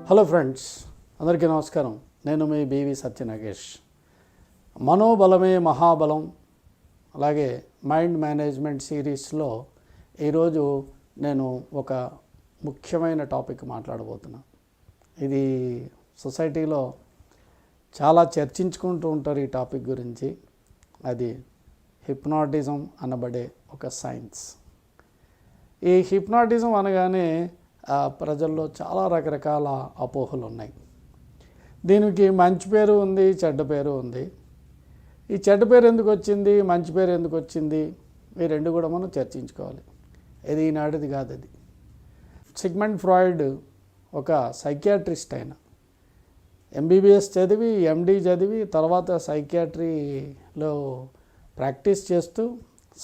Hello friends, అందరికీ నమస్కారం. నేను మీ బీవీ సత్యనాగేష్. మనోబలమే మహాబలం, అలాగే మైండ్ మేనేజ్మెంట్ సిరీస్లో ఈరోజు నేను ఒక ముఖ్యమైన టాపిక్ మాట్లాడబోతున్నా. ఇది సొసైటీలో చాలా చర్చించుకుంటూ ఉంటారు ఈ టాపిక్ గురించి. అది హిప్నాటిజం అనబడే ఒక సైన్స్. ఈ హిప్నాటిజం అనగానే ప్రజల్లో చాలా రకరకాల అపోహలు ఉన్నాయి. దీనికి మంచి పేరు ఉంది, చెడ్డ పేరు ఉంది. ఈ చెడ్డ పేరు ఎందుకు వచ్చింది, మంచి పేరు ఎందుకు వచ్చింది, ఈ రెండు కూడా మనం చర్చించుకోవాలి. ఇది ఈనాటిది కాదు. అది సిగ్మండ్ ఫ్రాయిడ్ ఒక సైకియాట్రిస్ట్. ఆయన ఎంబీబీఎస్ చదివి, ఎండీ చదివి, తర్వాత సైకియాట్రీలో ప్రాక్టీస్ చేస్తూ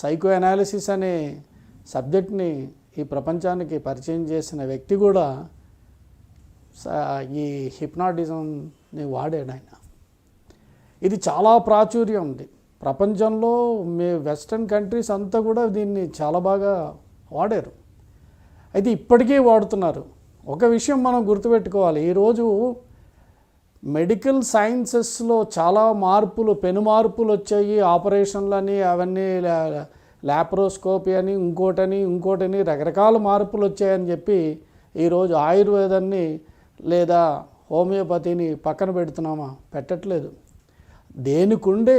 సైకో అనాలిసిస్ అనే సబ్జెక్ట్ని ఈ ప్రపంచానికి పరిచయం చేసిన వ్యక్తి కూడా ఈ హిప్నాటిజంని వాడాడు ఆయన. ఇది చాలా ప్రాచుర్యం ఉంది ప్రపంచంలో. వెస్ట్రన్ కంట్రీస్ అంతా కూడా దీన్ని చాలా బాగా వాడారు. అయితే ఇప్పటికీ వాడుతున్నారు. ఒక విషయం మనం గుర్తుపెట్టుకోవాలి. ఈరోజు మెడికల్ సైన్సెస్లో చాలా మార్పులు, పెను మార్పులు వచ్చాయి. ఆపరేషన్లని, అవన్నీ ల్యాప్రోస్కోపీ అని, ఇంకోటని రకరకాల మార్పులు వచ్చాయని చెప్పి ఈరోజు ఆయుర్వేదాన్ని లేదా హోమియోపతిని పక్కన పెడుతున్నామా? పెట్టట్లేదు. దేనికుండే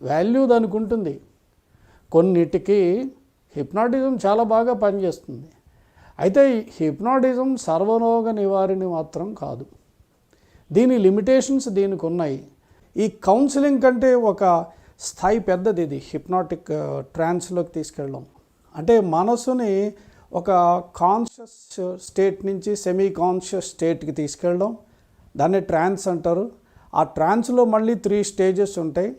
వాల్యూ దానికి ఉంటుంది. కొన్నిటికి హిప్నాటిజం చాలా బాగా పనిచేస్తుంది. అయితే హిప్నాటిజం సర్వరోగ నివారణ మాత్రం కాదు. దీని లిమిటేషన్స్ దీనికి ఉన్నాయి. ఈ కౌన్సిలింగ్ కంటే ఒక స్థాయి పెద్దది. ఇది హిప్నాటిక్ ట్రాన్స్లోకి తీసుకెళ్ళడం అంటే మనసుని ఒక కాన్షియస్ స్టేట్ నుంచి సెమీ కాన్షియస్ స్టేట్కి తీసుకెళ్ళడం. దాన్ని ట్రాన్స్ అంటారు. ఆ ట్రాన్స్లో మళ్ళీ 3 స్టేజెస్ ఉంటాయి.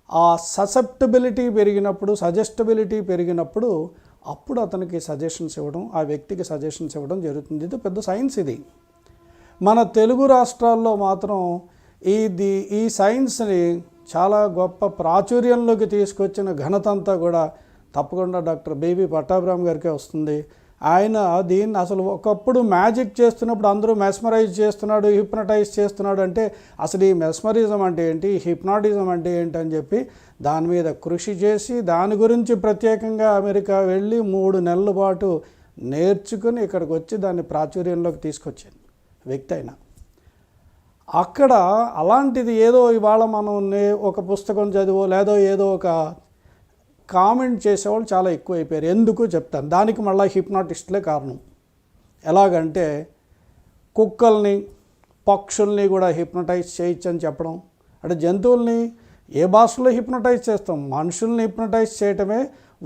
ఆ సజెస్టబిలిటీ పెరిగినప్పుడు అప్పుడు అతనికి సజెషన్స్ ఇవ్వడం, ఆ వ్యక్తికి సజెషన్స్ ఇవ్వడం జరుగుతుంది. ఇది పెద్ద సైన్స్. ఇది మన తెలుగు రాష్ట్రాల్లో మాత్రం ఈ సైన్స్ని చాలా గొప్ప ప్రాచుర్యంలోకి తీసుకొచ్చిన ఘనత అంతా కూడా తప్పకుండా డాక్టర్ బీవీ పట్టాభిరామ్ గారికే వస్తుంది. ఆయన దీన్ని అసలు ఒకప్పుడు మ్యాజిక్ చేస్తున్నప్పుడు అందరూ మెస్మరైజ్ చేస్తున్నాడు, హిప్నటైజ్ చేస్తున్నాడు అంటే అసలు ఈ మెస్మరిజం అంటే ఏంటి, హిప్నాటిజం అంటే ఏంటి అని చెప్పి దాని మీద కృషి చేసి దాని గురించి ప్రత్యేకంగా అమెరికా వెళ్ళి 3 నెలల పాటు నేర్చుకుని ఇక్కడికి వచ్చి దాన్ని ప్రాచుర్యంలోకి తీసుకొచ్చింది వ్యక్తి అయినా. అక్కడ అలాంటిది ఏదో ఇవాళ మనం ఒక పుస్తకం చదివో లేదో ఏదో ఒక కామెంట్ చేసేవాళ్ళు చాలా ఎక్కువైపోయారు. ఎందుకు చెప్తాను. దానికి మళ్ళీ హిప్నాటిస్టులే కారణం. ఎలాగంటే కుక్కల్ని, పక్షుల్ని కూడా హిప్నటైజ్ చేయొచ్చు అని చెప్పడం. అంటే జంతువుల్ని ఏ భాషలో హిప్నటైజ్ చేస్తాం, మనుషుల్ని హిప్నటైజ్ చేయటమే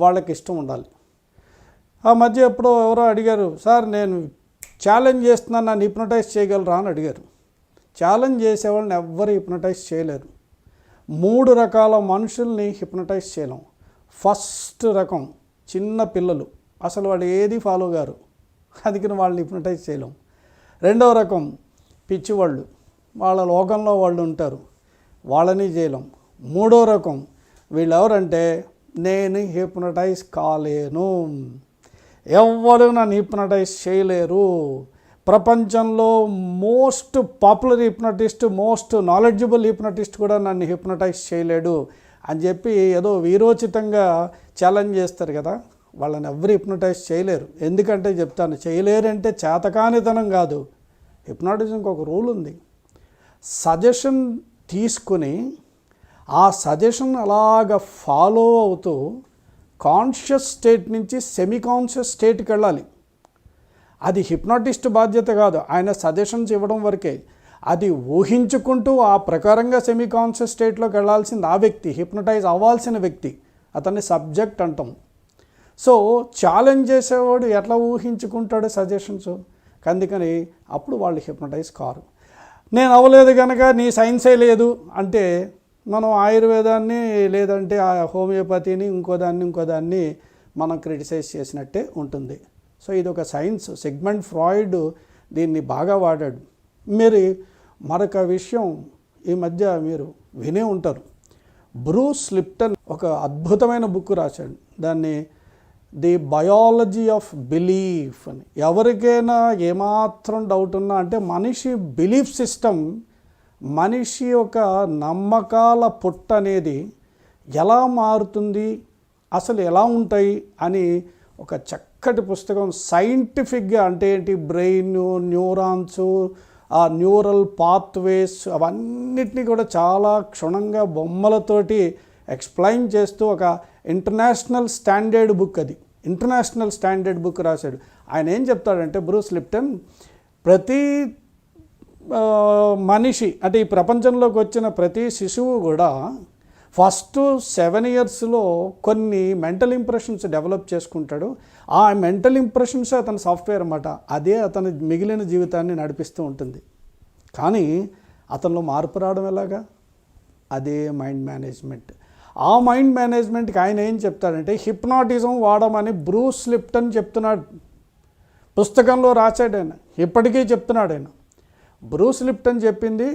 వాళ్ళకి ఇష్టం ఉండాలి. ఆ మధ్య ఎప్పుడో ఎవరో అడిగారు, సార్ నేను ఛాలెంజ్ చేస్తున్నాను, నన్ను హిప్నటైజ్ చేయగలరా అని అడిగారు. ఛాలెంజ్ చేసేవాళ్ళని ఎవ్వరు హిప్నటైజ్ చేయలేరు. 3 రకాల మనుషుల్ని హిప్నటైజ్ చేయలేం. ఫస్ట్ రకం చిన్న పిల్లలు, అసలు వాళ్ళు ఏది ఫాలో గారు, అందుకని వాళ్ళని హిప్నటైజ్ చేయలేం. రెండవ రకం పిచ్చివాళ్ళు, వాళ్ళ లోకంలో వాళ్ళు ఉంటారు, వాళ్ళని చేయలేం. మూడో రకం వీళ్ళు ఎవరంటే నేను హిప్నటైజ్ కాలేను, ఎవ్వరు నన్ను హిప్నటైజ్ చేయలేరు, ప్రపంచంలో most popular hypnotist, most knowledgeable hypnotist కూడా నన్ను హిప్నటైజ్ చేయలేడు అని చెప్పి ఏదో వీరోచితంగా ఛాలెంజ్ చేస్తారు కదా. వాళ్ళని ఎవరు హిప్నటైజ్ చేయలేరు. ఎందుకంటే చెప్తాను, చేయలేరంటే చేతకానితనం కాదు. హిప్నాటిజంకి ఒక రూల్ ఉంది. సజెషన్ తీసుకుని ఆ సజెషన్ అలాగ ఫాలో అవుతూ కాన్షియస్ స్టేట్ నుంచి సెమీ కాన్షియస్ స్టేట్కి వెళ్ళాలి. అది హిప్నాటిస్ట్ బాధ్యత కాదు, ఆయన సజెషన్స్ ఇవ్వడం వరకే. అది ఊహించుకుంటూ ఆ ప్రకారంగా సెమీ కాన్షియస్ స్టేట్లోకి వెళ్ళాల్సింది ఆ వ్యక్తి, హిప్నటైజ్ అవ్వాల్సిన వ్యక్తి. అతన్ని సబ్జెక్ట్ అంటాం. సో ఛాలెంజ్ చేసేవాడు ఎట్లా ఊహించుకుంటాడు సజెషన్స్, అందుకని అప్పుడు వాళ్ళు హిప్నటైజ్ కారు. నేను అవ్వలేదు కనుక నీ సైన్సే లేదు అంటే మనం ఆయుర్వేదాన్ని లేదంటే హోమియోపతిని ఇంకోదాన్ని మనం క్రిటిసైజ్ చేసినట్టే ఉంటుంది. సో ఇది ఒక సైన్స్. సిగ్మండ్ ఫ్రాయిడ్ దీన్ని బాగా వాడాడు. మరొక విషయం ఈ మధ్య మీరు వినే ఉంటారు. బ్రూస్ లిప్టన్ ఒక అద్భుతమైన బుక్ రాశాడు. దాన్ని ది బయాలజీ ఆఫ్ బిలీఫ్ అని. ఎవరికైనా ఏమాత్రం డౌట్ ఉన్నా, అంటే మనిషి బిలీఫ్ సిస్టమ్, మనిషి యొక్క నమ్మకాల పుట్ట అనేది ఎలా మారుతుంది, అసలు ఎలా ఉంటాయి అని ఒక చక్కటి పుస్తకం సైంటిఫిక్గా, అంటే ఏంటి, బ్రెయిన్, న్యూరాన్స్, ఆ న్యూరల్ పాత్వేస్ అవన్నిటినీ కూడా చాలా క్షుణ్ణంగా బొమ్మలతోటి ఎక్స్ప్లెయిన్ చేస్తూ ఒక ఇంటర్నేషనల్ స్టాండర్డ్ బుక్, అది ఇంటర్నేషనల్ స్టాండర్డ్ బుక్ రాశాడు. ఆయన ఏం చెప్తాడంటే, బ్రూస్ లిప్టన్, ప్రతి మనిషి, అంటే ఈ ప్రపంచంలోకి వచ్చిన ప్రతి శిశువు కూడా ఫస్ట్ 7 yearsలో కొన్ని మెంటల్ ఇంప్రెషన్స్ డెవలప్ చేసుకుంటాడు. ఆ మెంటల్ ఇంప్రెషన్స్ అతని సాఫ్ట్వేర్ అన్నమాట. అదే అతని మిగిలిన జీవితాన్ని నడిపిస్తూ ఉంటుంది. కానీ అతనిలో మార్పు రావడం ఎలాగా? అదే మైండ్ మేనేజ్మెంట్. ఆ మైండ్ మేనేజ్మెంట్కి ఆయన ఏం చెప్తాడంటే, హిప్నాటిజం వాడమని బ్రూస్ లిప్టన్ చెప్తున్నాడు. పుస్తకంలో రాశాడు ఆయన, ఇప్పటికీ చెప్తున్నాడు ఆయన. బ్రూస్ లిప్టన్ చెప్పింది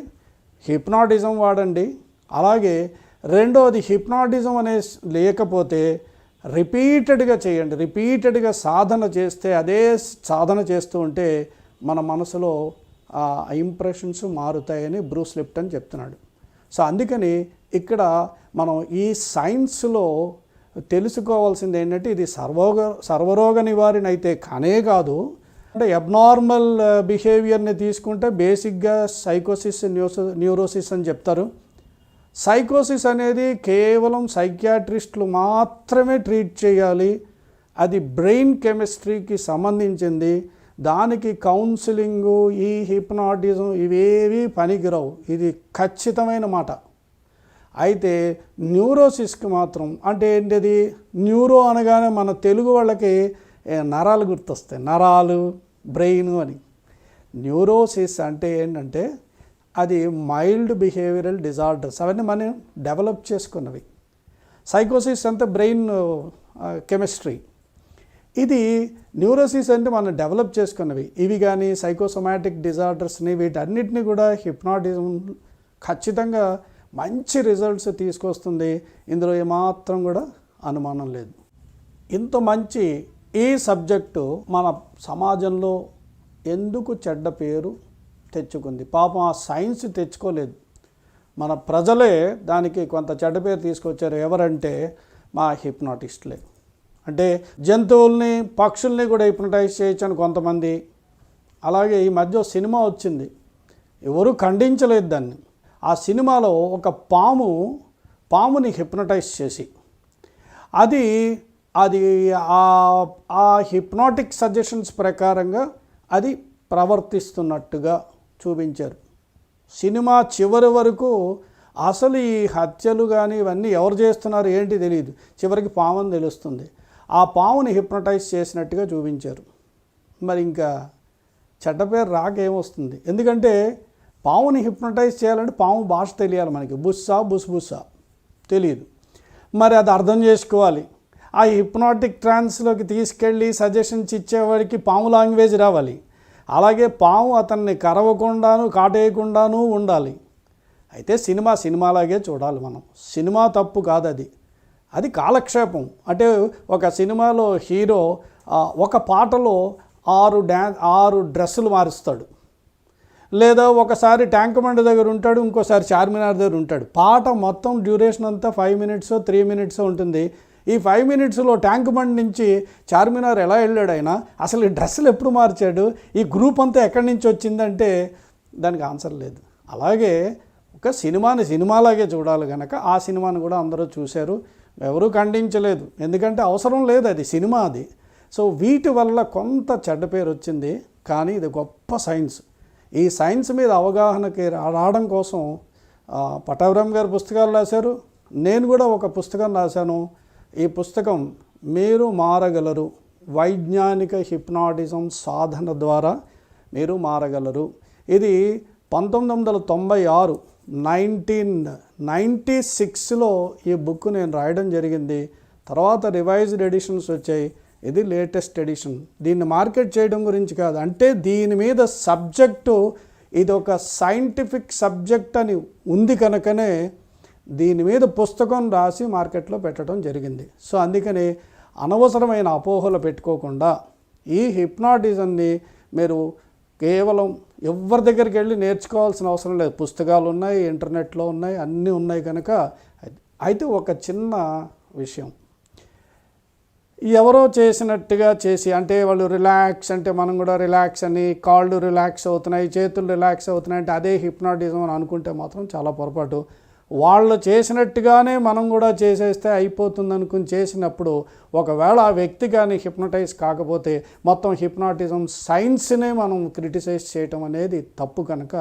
హిప్నాటిజం వాడండి. అలాగే రెండోది, హిప్నాటిజం అనే లేకపోతే రిపీటెడ్గా చేయండి. రిపీటెడ్గా సాధన చేస్తే, అదే సాధన చేస్తూ ఉంటే మన మనసులో ఆ ఇంప్రెషన్స్ మారుతాయని బ్రూస్ లిప్టన్ చెప్తున్నాడు. సో అందుకని ఇక్కడ మనం ఈ సైన్స్లో తెలుసుకోవాల్సింది ఏంటంటే, ఇది సర్వరోగ నివారణ అయితే కానే కాదు. అంటే అబ్నార్మల్ బిహేవియర్ని తీసుకుంటే బేసిక్గా సైకోసిస్, న్యూరోసిస్ అని చెప్తారు. సైకోసిస్ అనేది కేవలం సైకియాట్రిస్టులు మాత్రమే ట్రీట్ చేయాలి. అది బ్రెయిన్ కెమిస్ట్రీకి సంబంధించింది. దానికి కౌన్సిలింగు, ఈ హిప్నాటిజం ఇవేవి పనికిరావు. ఇది ఖచ్చితమైన మాట. అయితే న్యూరోసిస్కి మాత్రం, అంటే ఏంటిది, న్యూరో అనగానే మన తెలుగు వాళ్ళకి నరాలు గుర్తొస్తాయి, నరాలు, బ్రెయిన్ అని. న్యూరోసిస్ అంటే ఏంటంటే అది మైల్డ్ బిహేవియరల్ డిజార్డర్స్, అవన్నీ మనం డెవలప్ చేసుకున్నవి. సైకోసిస్ అంటే బ్రెయిన్ కెమిస్ట్రీ. ఇది న్యూరోసిస్ అంటే మనం డెవలప్ చేసుకున్నవి. ఇవి కానీ సైకోసోమాటిక్ డిజార్డర్స్ని, వీటన్నిటిని కూడా హిప్నాటిజం ఖచ్చితంగా మంచి రిజల్ట్స్ తీసుకొస్తుంది. ఇందులో ఏమాత్రం కూడా అనుమానం లేదు. ఇంత మంచి ఈ సబ్జెక్టు మన సమాజంలో ఎందుకు చెడ్డ పేరు తెచ్చుకుంది? పాపం ఆ సైన్స్ తెచ్చుకోలేదు, మన ప్రజలే దానికి కొంత చెడ్డ పేరు తీసుకొచ్చారు. ఎవరంటే మా హిప్నాటిస్టులే. అంటే జంతువుల్ని, పక్షుల్ని కూడా హిప్నటైజ్ చేయొచ్చని కొంతమంది. అలాగే ఈ మధ్య సినిమా వచ్చింది, ఎవరు ఖండించలేదు దాన్ని. ఆ సినిమాలో ఒక పాముని హిప్నటైజ్ చేసి అది ఆ హిప్నాటిక్ సజెషన్స్ ప్రకారంగా అది ప్రవర్తిస్తున్నట్టుగా చూపించారు. సినిమా చివరి వరకు అసలు ఈ హత్యలు కానీ ఇవన్నీ ఎవరు చేస్తున్నారు ఏంటి తెలియదు. చివరికి పాముని తెలుస్తుంది. ఆ పాముని హిప్నటైజ్ చేసినట్టుగా చూపించారు. మరి ఇంకా చెడ్డ పేరు రాకేమొస్తుంది? ఎందుకంటే పాముని హిప్నటైజ్ చేయాలంటే పాము భాష తెలియాలి మనకి. బుస్సా తెలియదు. మరి అది అర్థం చేసుకోవాలి. ఆ హిప్నాటిక్ ట్రాన్స్లోకి తీసుకెళ్ళి సజెషన్స్ ఇచ్చేవాడికి పాము లాంగ్వేజ్ రావాలి. అలాగే పాము అతన్ని కరవకుండాను, కాటేయకుండాను ఉండాలి. అయితే సినిమాలాగే చూడాలి మనం. సినిమా తప్పు కాదు, అది కాలక్షేపం. అంటే ఒక సినిమాలో హీరో ఒక పాటలో 6 డ్రెస్సులు మారుస్తాడు. లేదా ఒకసారి ట్యాంక్ బండ్ దగ్గర ఉంటాడు, ఇంకోసారి చార్మినార్ దగ్గర ఉంటాడు. పాట మొత్తం డ్యూరేషన్ అంతా 5 minutes 3 minutes ఉంటుంది. ఈ 5 minutesలో ట్యాంక్ బండ్ నుంచి చార్మినార్ ఎలా వెళ్ళాడు ఆయన, అసలు ఈ డ్రెస్సులు ఎప్పుడు మార్చాడు, ఈ గ్రూప్ అంతా ఎక్కడి నుంచి వచ్చిందంటే దానికి ఆన్సర్ లేదు. అలాగే ఒక సినిమాలాగే చూడాలి కనుక ఆ సినిమాని కూడా అందరూ చూశారు, ఎవరూ ఖండించలేదు. ఎందుకంటే అవసరం లేదు, అది సినిమా అది. సో వీటి వల్ల కొంత చెడ్డ పేరు వచ్చింది. కానీ ఇది గొప్ప సైన్స్. ఈ సైన్స్ మీద అవగాహనకి రావడం కోసం పటాభిరామ్ గారు పుస్తకాలు రాశారు. నేను కూడా ఒక పుస్తకం రాశాను. ఈ పుస్తకం మీరు మారగలరు, వైజ్ఞానిక హిప్నాటిజం సాధన ద్వారా మీరు మారగలరు. ఇది 1996 1996లో ఈ బుక్ నేను రాయడం జరిగింది. తర్వాత రివైజ్డ్ ఎడిషన్స్ వచ్చాయి. ఇది లేటెస్ట్ ఎడిషన్. దీన్ని మార్కెట్ చేయడం గురించి కాదు, అంటే దీని మీద సబ్జెక్టు ఇది ఒక సైంటిఫిక్ సబ్జెక్ట్ అని ఉంది కనుకనే దీని మీద పుస్తకం రాసి మార్కెట్లో పెట్టడం జరిగింది. సో అందుకని అనవసరమైన అపోహలు పెట్టుకోకుండా ఈ హిప్నాటిజంని మీరు కేవలం ఎవరి దగ్గరికి వెళ్ళి నేర్చుకోవాల్సిన అవసరం లేదు. పుస్తకాలు ఉన్నాయి, ఇంటర్నెట్లో ఉన్నాయి, అన్నీ ఉన్నాయి కనుక. అయితే ఒక చిన్న విషయం, ఎవరో చేసినట్టుగా చేసి, అంటే వాళ్ళు రిలాక్స్ అంటే మనం కూడా రిలాక్స్ అని, కాళ్ళు రిలాక్స్ అవుతున్నాయి, చేతులు రిలాక్స్ అవుతున్నాయి అంటే అదే హిప్నాటిజం అని అనుకుంటే మాత్రం చాలా పొరపాటు. వాళ్ళు చేసినట్టుగానే మనం కూడా చేసేస్తే అయిపోతుంది అనుకుని చేసినప్పుడు ఒకవేళ ఆ వ్యక్తి కానీ హిప్నటైజ్ కాకపోతే మొత్తం హిప్నాటిజం సైన్స్నే మనం క్రిటిసైజ్ చేయటం అనేది తప్పు కనుక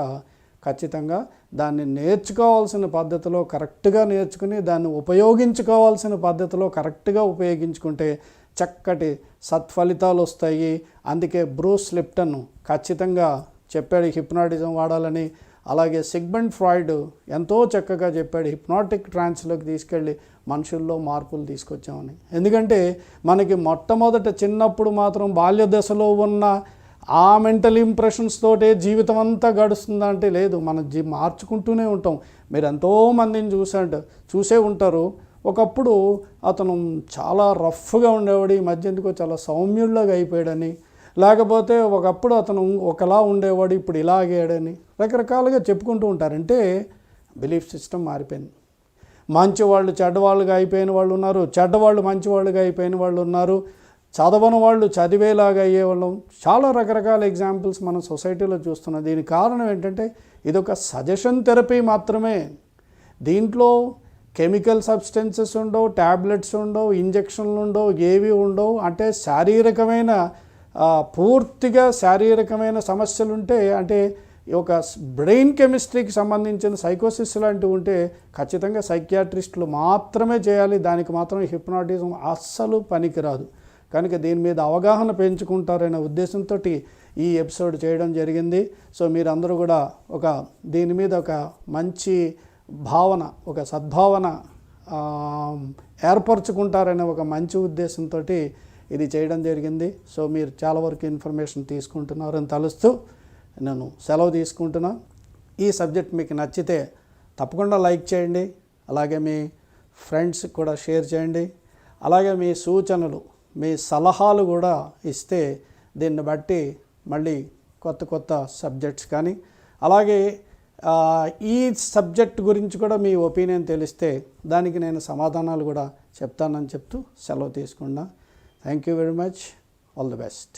ఖచ్చితంగా దాన్ని నేర్చుకోవాల్సిన పద్ధతిలో కరెక్ట్గా నేర్చుకుని దాన్ని ఉపయోగించుకోవాల్సిన పద్ధతిలో కరెక్ట్గా ఉపయోగించుకుంటే చక్కటి సత్ఫలితాలు వస్తాయి. అందుకే బ్రూస్ లిప్టన్ ఖచ్చితంగా చెప్పాడు హిప్నాటిజం వాడాలని. అలాగే సిగ్మండ్ ఫ్రాయిడ్ ఎంతో చక్కగా చెప్పాడు, హిప్నాటిక్ ట్రాన్స్లోకి తీసుకెళ్ళి మనుషుల్లో మార్పులు తీసుకొచ్చామని. ఎందుకంటే మనకి మొట్టమొదట చిన్నప్పుడు మాత్రం బాల్య దశలో ఉన్న ఆ మెంటల్ ఇంప్రెషన్స్ తోటే జీవితం అంతా గడుస్తుందంటే లేదు, మనం మార్చుకుంటూనే ఉంటాం. మీరు ఎంతోమందిని చూసే ఉంటారు. ఒకప్పుడు అతను చాలా రఫ్గా ఉండేవాడు, ఈ మధ్య ఎందుకో చాలా సౌమ్యుల్లాగా అయిపోయాడని, లేకపోతే ఒకప్పుడు అతను ఒకలా ఉండేవాడు ఇప్పుడు ఇలాగేయడని రకరకాలుగా చెప్పుకుంటూ ఉంటారంటే బిలీఫ్ సిస్టమ్ మారిపోయింది. మంచివాళ్ళు చెడ్డవాళ్ళుగా అయిపోయిన వాళ్ళు ఉన్నారు, చెడ్డవాళ్ళు మంచివాళ్ళుగా అయిపోయిన వాళ్ళు ఉన్నారు, చదవని వాళ్ళు చదివేలాగా అయ్యేవాళ్ళం. చాలా రకరకాల ఎగ్జాంపుల్స్ మనం సొసైటీలో చూస్తున్నాం. దీనికి కారణం ఏంటంటే ఇదొక సజెషన్ థెరపీ మాత్రమే. దీంట్లో కెమికల్ సబ్స్టెన్సెస్ ఉండవు, ట్యాబ్లెట్స్ ఉండవు, ఇంజక్షన్లు ఉండవు, ఏవి ఉండవు. అంటే శారీరకమైన పూర్తిగా శారీరకమైన సమస్యలు ఉంటే, అంటే ఒక బ్రెయిన్ కెమిస్ట్రీకి సంబంధించిన సైకోసిస్ లాంటివి ఉంటే ఖచ్చితంగా సైకియాట్రిస్టులు మాత్రమే చేయాలి. దానికి మాత్రం హిప్నాటిజం అస్సలు పనికిరాదు. కనుక దీని మీద అవగాహన పెంచుకుంటారనే ఉద్దేశంతో ఈ ఎపిసోడ్ చేయడం జరిగింది. సో మీరందరూ కూడా దీని మీద ఒక మంచి భావన, ఒక సద్భావన ఏర్పరచుకుంటారనే ఒక మంచి ఉద్దేశంతో ఇది చేయడం జరిగింది. సో మీరు చాలా వరకు ఇన్ఫర్మేషన్ తీసుకుంటున్నారని తలుస్తూ నేను సెలవు తీసుకుంటున్నా. ఈ సబ్జెక్ట్ మీకు నచ్చితే తప్పకుండా లైక్ చేయండి, అలాగే మీ ఫ్రెండ్స్ కూడా షేర్ చేయండి. అలాగే మీ సూచనలు, మీ సలహాలు కూడా ఇస్తే దీన్ని బట్టి మళ్ళీ కొత్త సబ్జెక్ట్స్ కానీ, అలాగే ఈ సబ్జెక్ట్ గురించి కూడా మీ ఒపీనియన్ తెలిస్తే దానికి నేను సమాధానాలు కూడా చెప్తానని చెప్తూ సెలవు తీసుకున్నా. Thank you very much. All the best.